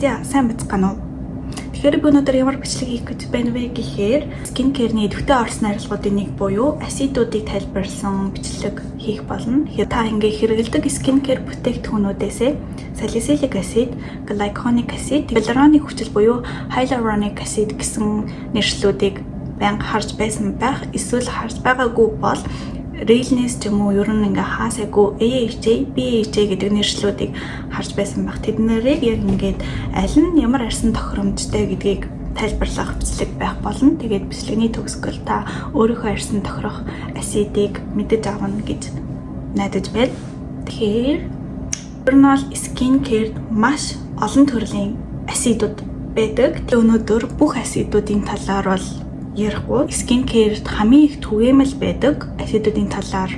За сайн бацгаана уу? Тэгэхээр би өнөөдөр ямар бичлэг хийх гэж байна вэ гэхээр skin care-ний идэвхтэй орсон арилгуудын нэг буюу асидуудыг тайлбарласан бичлэг хийх болно. Та ингээ хэрэглэдэг skin care бүтээгдэхүүнүүдээс salicylic acid, glycolic acid, hyaluronic хүчил буюу hyaluronic acid гэсэн нэршлүүдийг байнга харж байсан байх. Эсвэл харж байгаагүй бол Realness ч юм уу ер нь ингээ хаасайгүй AHA, BHA гэдэг нэршлүүдийг харж байсан байх. Тэднэрийг яг ингээд аль нь ямар арьсан тохиромжтой гэдгийг тайлбарлах бичлэг байх болно. Тэгээд бичлэгний төгсгөл та өөрийнхөө арьсан тохирох асидыг мэдэж авна гэж найдаж байна. Тэгэхээр ер нь бол skin care маш олон төрлийн асидууд байдаг. Өнөөдөр бүх асидуудын талаар бол ярихгүй. Skin care-т хамгийн их түгээмэл байдаг асидуудын талаар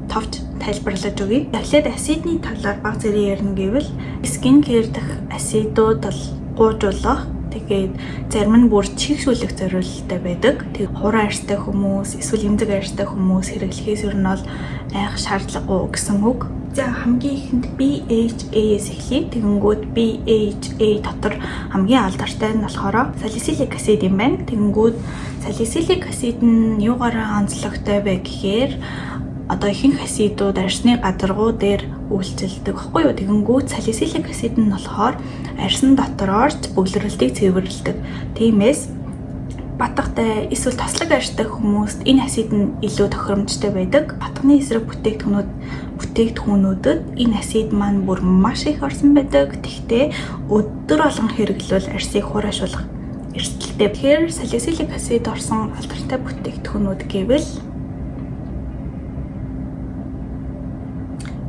товч тайлбарлаж өгье. Дахиад асидны талаар баг зэрэг ярина гэвэл skin care дэх асидууд бол гуйжуулах, тэгээд зарим нь бүр чигшүүлэх зорилттой байдаг. Тэгээд хуран арьстай хүмүүс, эсвэл эмзэг арьстай хүмүүс хэрэглэхээс ер нь бол айх шаардлагагүй гэсэн үг. За хамгийн ихэнд BHA-с эхлэе. Тэгэнгүүт BHA дотор хамгийн алдартай нь болохоор salicylic acid юм байна. Тэгэнгүүт salicylic acid нь юугаараа онцлогтой вэ гэхээр одоо ихэнх асидууд арьсны гадаргуу дээр үйлчилдэг баггүй юу. Тэгэнгүүт salicylic acid нь болохоор арьсан дотроорч бөглөрөлтийг цэвэрлэдэг. Тиймээс батгатай эсвэл таслаг арьстай хүмүүст энэ асид нь илүү тохиромжтой байдаг. Батганы эсрэг бүтээгдэхүүнүүдэд энэ асид маань бүр маш их орсон байдаг. Тэгтээ өдөр болгон хэрэглэвэл арьсыг хураашуулах эрсдэлтэй. Тэгэхээр salicylic acid орсон алдартай бүтээгдэхүүнүүд гэвэл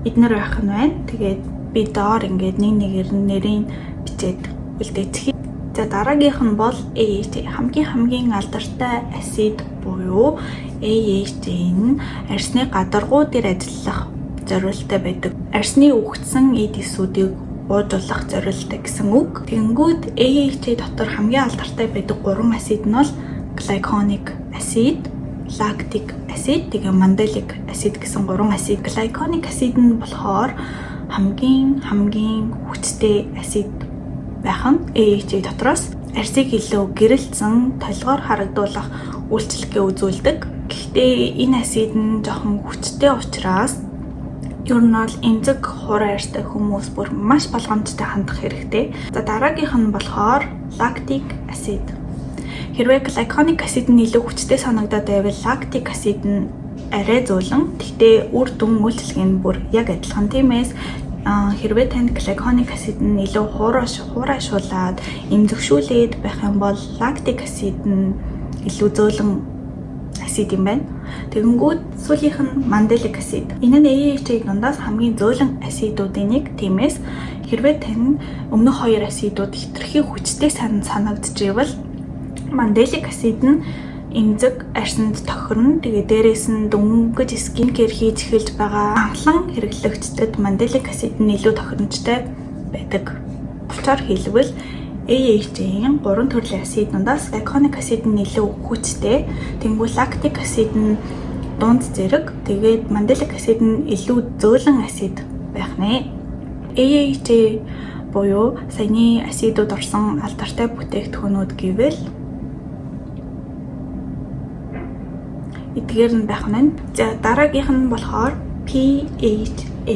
эднэр байх нь байна. Тэгээд би доор ингээд нэг нэгээр нэрийг бичээд үлдээцгээе. За дараагийнх нь бол AHA. Хамгийн алдартай асид буюу AHA нь арьсны гадаргуу дээр ажиллах зорилттой байдаг. Арьсны үхсэн эд эсүүдийг уужуулах зорилттой гэсэн үг. Тэгэнгүүт AHA дотор хамгийн алдартай байдаг 3 асид нь бол glycolic acid, lactic acid, тэгээ mandelic acid гэсэн 3 асид. Glycolic acid нь болохоор хамгийн хүчтэй асид байх нь AHA дотроос арьсыг илүү гэрэлцэн толгоор харагдуулах үйлчлэгээ үзүүлдэг. Гэхдээ энэ асид нь жоохон хүчтэй учраас ер нь бол эмзэг хуран арьстай хүмүүс бүр маш болгоомжтой хандах хэрэгтэй. За дараагийнх нь болохоор lactic acid. Хэрвээ glycolic acid нь илүү хүчтэй санагдаад байвал lactic acid нь арай зөөлөн. Гэхдээ үр дүн үйлчлэг нь бүр яг адилхан. Тиймээс хэрвээ танд glycolic acid нь илүү хураашуулаад эмзэгшүүлээд байх юм бол lactic acid нь илүү зөөлөн acid юм байна. Тэгэнгүүт сүүлийнх нь mandelic acid. Энэ нь AHA дундаас хамгийн зөөлөн асидуудын нэг. Тиймээс хэрвээ тань өмнөх хоёр асидууд хэтэрхий хүчтэй санагдчихвэл mandelic acid нь эмзэг арьсанд тохирно. Тэгээ дээрээс нь дөнгөж skin care хийж эхэлж байгаа анхлан хэрэглэгчдэд mandelic acid нь илүү тохиромжтой байдаг. Бочоор хэлбэл AHA-ийн 3 төрлийн асид дундаас glycolic acid нь илүү хүчтэй. Тэнгүү lactic acid нь дунд зэрэг. Тэгээд mandelic acid нь илүү зөөлөн асид байх нэ. AHA буюу саяны асидууд орсон алдартай бүтээгдэхүүнүүд гэвэл эдгээр нь байх нь. За дараагийнх нь болохоор PHA.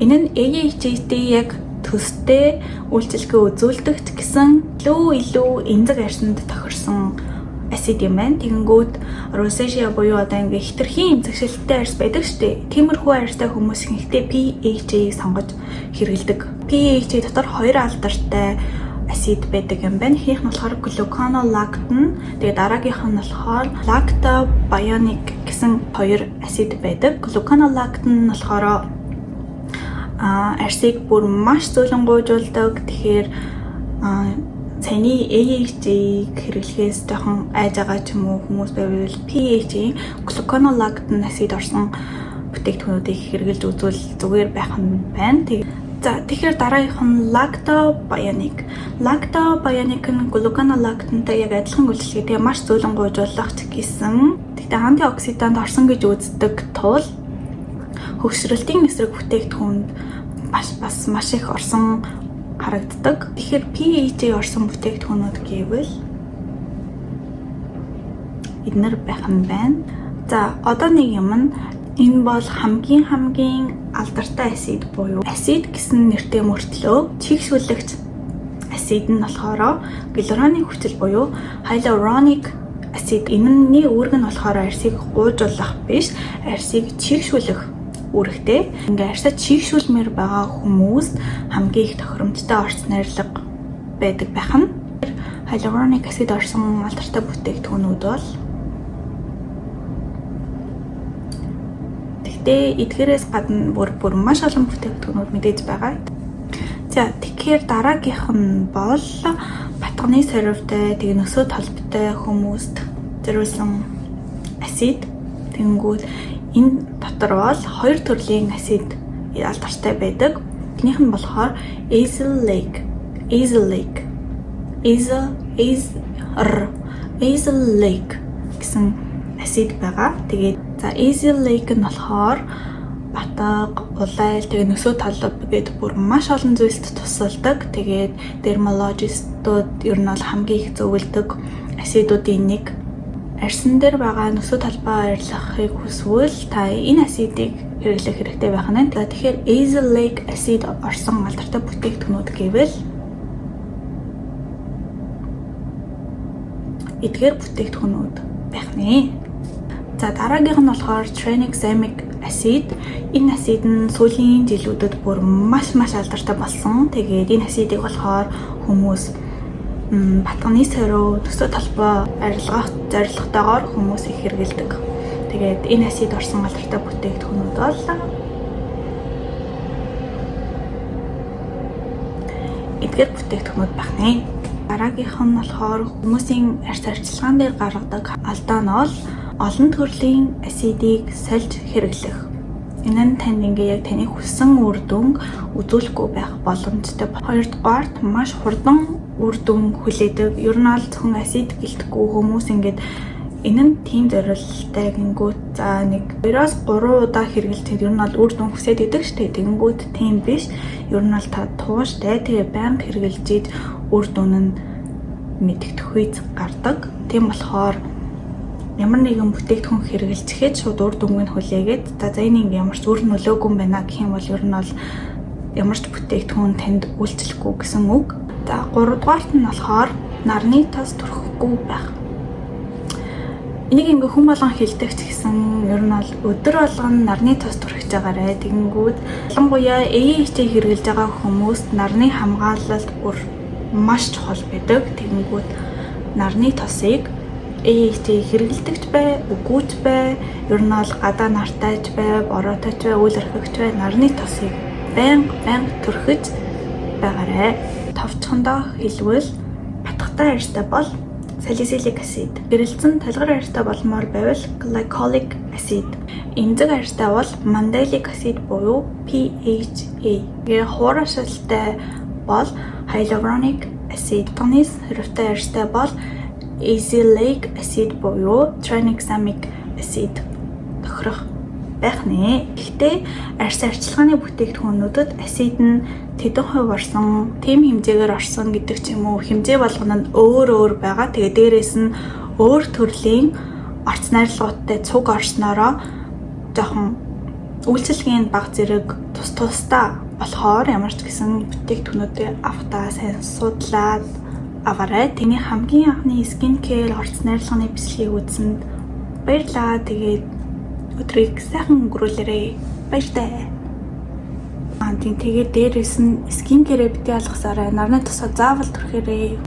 Энэ нь AHA-тэй яг төстэй үйлчлэгээ үзүүлдэг ч гэсэн илүү эмзэг арьсанд тохирсон асид юм байна. Тэгэнгүүт rosacea буюу одоо ингээ хэтэрхий эмзэгшилттэй арьс байдаг штеп. Тиймэрхүү арьстай хүмүүс ихэнхдээ PHA-г сонгож хэрэглэдэг. PHA дотор 2 алдартай асид байдаг юм байна. Ихнийх нь болохоор gluconolactone, тэгээд дараагийнх нь болохоор lactobionic гэсэн 2 асид байдаг. Gluconolactone нь болохоор арьсыг бүр маш зөөлөн гуйжуулдаг. Тэгэхээр цайны AHA-г хэрэглэхээс жоохон айж байгаа ч юм уу хүмүүс байвал PHA gluconolactone асид орсон бүтээгдэхүүнүүдийг хэрэглэж үзвэл зүгээр байх нь байна. За тэгэхээр дараагийнх нь lactobionic. Lactobionic нь gluconolactone-тай яг адилхан үйлчлэгээ маш зөөлөн гуйжуулах ч гэсэн тэгтээ антиоксидант орсон гэж үздэг тул хөгшрөлтийн эсрэг бүтээгдэхүүнд бас маш их орсон харагддаг. Тэгэхээр PHA орсон бүтээгдэхүүнүүд гэвэл эднэр байх нь байна. За одоо нэг юм нь энэ бол хамгийн алдартай асид буюу асид гэсэн нэртэй мөртлөө чигшүүлэгч асид нь болохоор гиалуроник хүчил буюу hyaluronic acid. Энэний үүрэг нь болохоор арьсыг гуйжуулах биш, арьсыг чигшүүлэх үүрэгтэй. Ингээ арьсаа чигшүүлмээр байгаа хүмүүс хамгийн их тохиромжтой орц найрлага байдаг байх нь. Hyaluronic acid орсон алдартай бүтээгдэхүүнүүд бол эдгээрээс гадна бүр маш олон бүтээгдэхүүнүүд мэдээж байгаа. За тэгэхээр дараагийнх нь бол батганы сорвтой, тэгээ нөсөө толботой хүмүүст зориулсан асид. Тэнгүүд энэ дотор бол хоёр төрлийн асид алдартай байдаг. Эхнийх нь болохоор azelaic гэсэн асид байгаа. Тэгээд за azelaic нь болохоор батга, улайл, тэгээ нөсөө толб гэдэг бүр маш олон зүйлд тусалдаг. Тэгээд дерматологистууд ер нь бол хамгийн их зөвлөдөг асидуудын нэг. Арьсан дээр байгаа нөсөө толбоо арилгахыг хүсвэл та энэ асидыг хэрэглэх хэрэгтэй байх нь. Тэгэхээр azelaic acid орсон алдартай бүтээгдэхүүнүүд гэвэл эдгээр бүтээгдэхүүнүүд байх нэ. За дараагийнх нь болохоор tranexamic acid. Энэ асид нь сүүлийн жилүүдэд бүр маш алдартай болсон. Тэгээд энэ асидыг болохоор хүмүүс батганы сорив, нөсөө толбоо арилгах зорилготойгоор хүмүүс их хэрэглэдэг. Тэгээд энэ асид орсон алдартай бүтээгдэхүүнүүд бол эдгээр бүтээгдэхүүнүүд байна. Дараагийнх нь болохоор хүмүүсийн арьс арчилгаан дээр гаргадаг алдаа нь бол олон төрлийн асидыг сольж хэрэглэх. Энэ нь танд ингээ яг таны хүссэн үр дүн үзүүлэхгүй байх боломжтой. Хоёрдугаарт маш хурдан үр дүн хүлээдэг. Ер нь бол зөвхөн асид гэлтэхгүй хүмүүс ингээд энэ нь тийм зорилттой гингүүт за нэг 2-3 удаа хэрэглэхэд ер нь бол үр дүн хүсээд идэг штэ. Тэнгүүд тийм биш. Ер нь бол та тууштай тэгээ байнга хэрэглэж ид үр дүн нь мэдэгдэх үед гардаг. Тийм болохоор ямар нэгэн бүтээгдэхүүн хэрэглэцгээд шууд үр дүнг нь хүлээгээд за энэ ямар ч үр нөлөөгүй юм байна гэх юм бол ер нь бол ямар ч бүтээгдэхүүн танд үйлчлэхгүй гэсэн үг. За 3-дугаарт нь болохоор нарны тос төрөхгүй байх. Энийг ингээ хүн болгон хэлдэг ч гэсэн ер нь бол өдөр болгон нарны тос төрөж байгаарэ. Тэгэнгүүт ялангуяа AHA хэрэглэж байгаа хүмүүст нарны хамгаалалт бүр маш чухал байдаг. Тэгэнгүүт нарны тосыг AHA хэрэглэдэгч бай, үгүйч бай, ер нь бол гадаа нартайч бай, бороотойч бай, үйл орхигч бай, нарны тосыг байнга төрөхөж байгаарэ. Товчхондоо хэлвэл батгатай арьстай бол salicylic acid, гэрэлцэн талгар арьстай болмоор байвал glycolic acid, эмзэг арьстай бол mandelic acid буюу PHA. Тэгээ хуурашилтай бол hyaluronic acid, батганы сорвтой арьстай бол azelaic acid буюу tranexamic acid тохирох байх нэ. Гэхдээ арьс арчилгааны бүтээгдэхүүнүүдэд асид нь тэдэн хувь орсон, тэм хэмжээгээр орсон гэдэг ч юм уу хэмжээ болгоно нь өөр байгаа. Тэгээ дээрээс нь өөр төрлийн орц найрлагуудтай цуг орсноороо жоохон үйлчлэгийн баг зэрэг тусдаа болохоор ямар ч гэсэн бүтээгдэхүүнүүдээ автаа сайн судлаад аваарай. Тэний хамгийн анхны скин кеэр орц найрлагын бичлэгийг үзсэнд баярлалаа. Тэгээд өдрийг сайхан өнгөрүүлээрэй. Баяртай. Тэгээд дээрээс нь скин кеэрээ бити алгасаарай. Нарны тусаа заавал түрхээрэй.